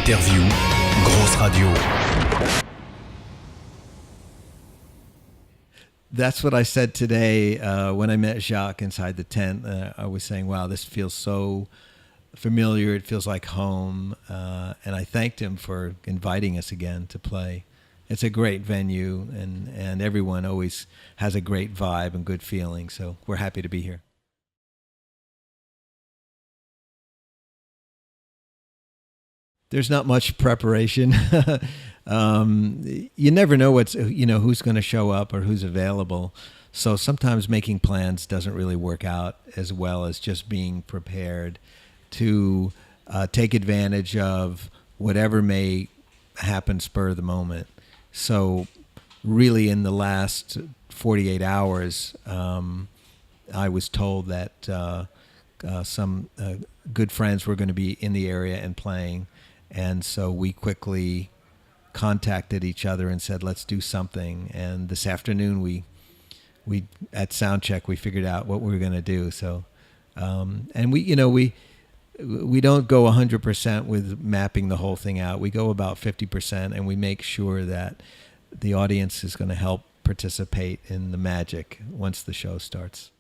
Interview, Grosse Radio. That's what I said today when I met Jacques inside the tent. I was saying, wow, this feels so familiar. It feels like home. And I thanked him for inviting us again to play. It's a great venue, and everyone always has a great vibe and good feeling. So we're happy to be here. There's not much preparation. You never know who's going to show up or who's available. So sometimes making plans doesn't really work out as well as just being prepared to take advantage of whatever may happen spur of the moment. So really in the last 48 hours, I was told that some good friends were going to be in the area and playing. And so we quickly contacted each other and said, let's do something. And this afternoon, we at soundcheck, we figured out what we were going to do. So, and we don't go 100% with mapping the whole thing out. We go about 50%, and we make sure that the audience is going to help participate in the magic once the show starts.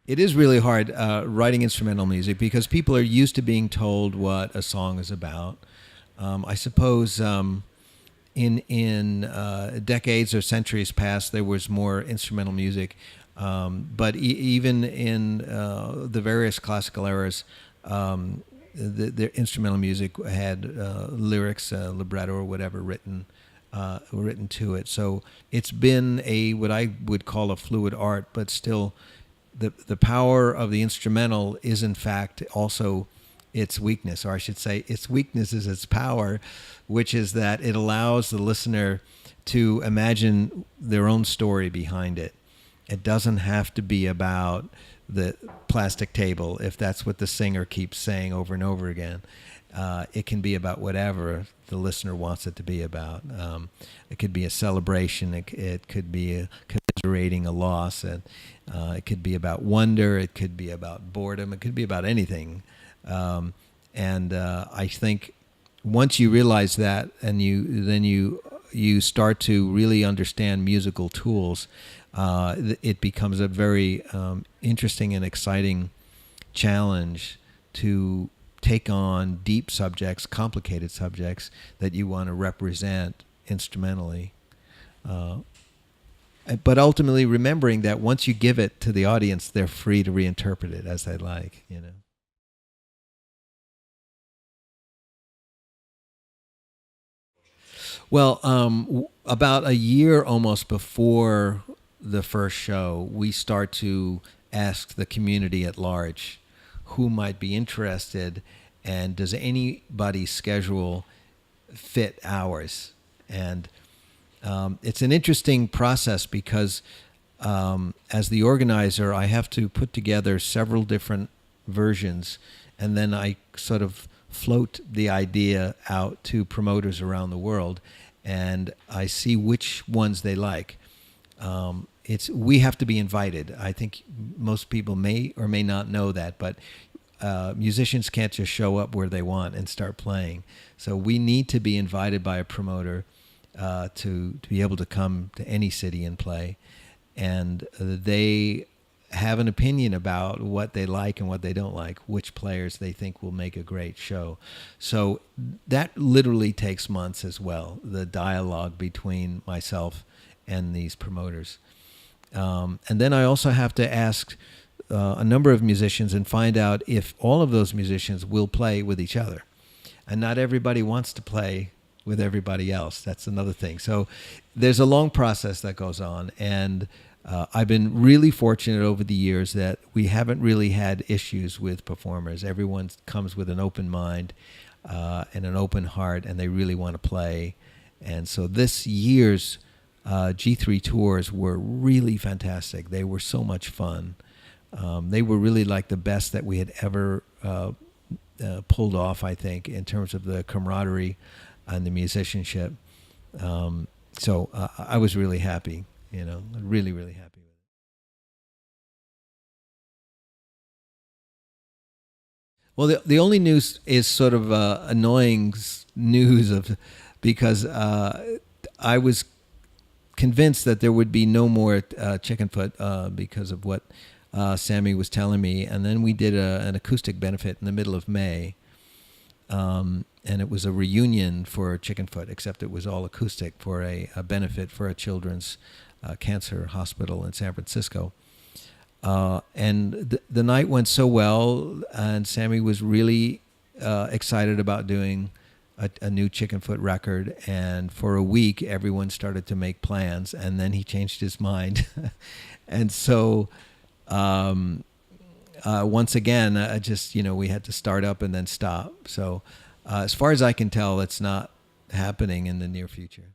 It is really hard writing instrumental music because people are used to being told what a song is about. I suppose in decades or centuries past, there was more instrumental music. But even in the various classical eras, the instrumental music had lyrics, libretto or whatever written to it. So it's been what I would call a fluid art, but still the power of the instrumental is in fact also its weakness, or I should say its weakness is its power, which is that it allows the listener to imagine their own story behind it. It doesn't have to be about the plastic table if that's what the singer keeps saying over and over again. It can be about whatever the listener wants it to be about. It could be a celebration. It could be commiserating a loss. And it could be about wonder. It could be about boredom. It could be about anything. And I think once you realize that, and you start to really understand musical tools, it becomes a very interesting and exciting challenge to take on deep subjects, complicated subjects that you want to represent instrumentally. But ultimately remembering that once you give it to the audience, they're free to reinterpret it as they like, Well, about a year almost before the first show, we start to ask the community at large who might be interested, and does anybody's schedule fit ours? And it's an interesting process because as the organizer, I have to put together several different versions, and then I sort of float the idea out to promoters around the world, and I see which ones they like. We have to be invited. I think most people may or may not know that, but musicians can't just show up where they want and start playing. So we need to be invited by a promoter to be able to come to any city and play. And they have an opinion about what they like and what they don't like, which players they think will make a great show. So that literally takes months as well, the dialogue between myself and these promoters. And then I also have to ask a number of musicians and find out if all of those musicians will play with each other. And not everybody wants to play with everybody else. That's another thing. So there's a long process that goes on. And I've been really fortunate over the years that we haven't really had issues with performers. Everyone comes with an open mind and an open heart, and they really want to play. And so this year's G3 tours were really fantastic. They were so much fun. They were really like the best that we had ever pulled off, I think, in terms of the camaraderie and the musicianship. So I was really happy, really, really happy. Well, the only news is sort of annoying news because I was convinced that there would be no more Chickenfoot because of what Sammy was telling me, and then we did an acoustic benefit in the middle of May, and it was a reunion for Chickenfoot, except it was all acoustic for a benefit for a children's cancer hospital in San Francisco. And the night went so well, and Sammy was really excited about doing a new Chickenfoot record. And for a week, everyone started to make plans, and then he changed his mind. And so once again, we had to start up and then stop. So as far as I can tell, it's not happening in the near future.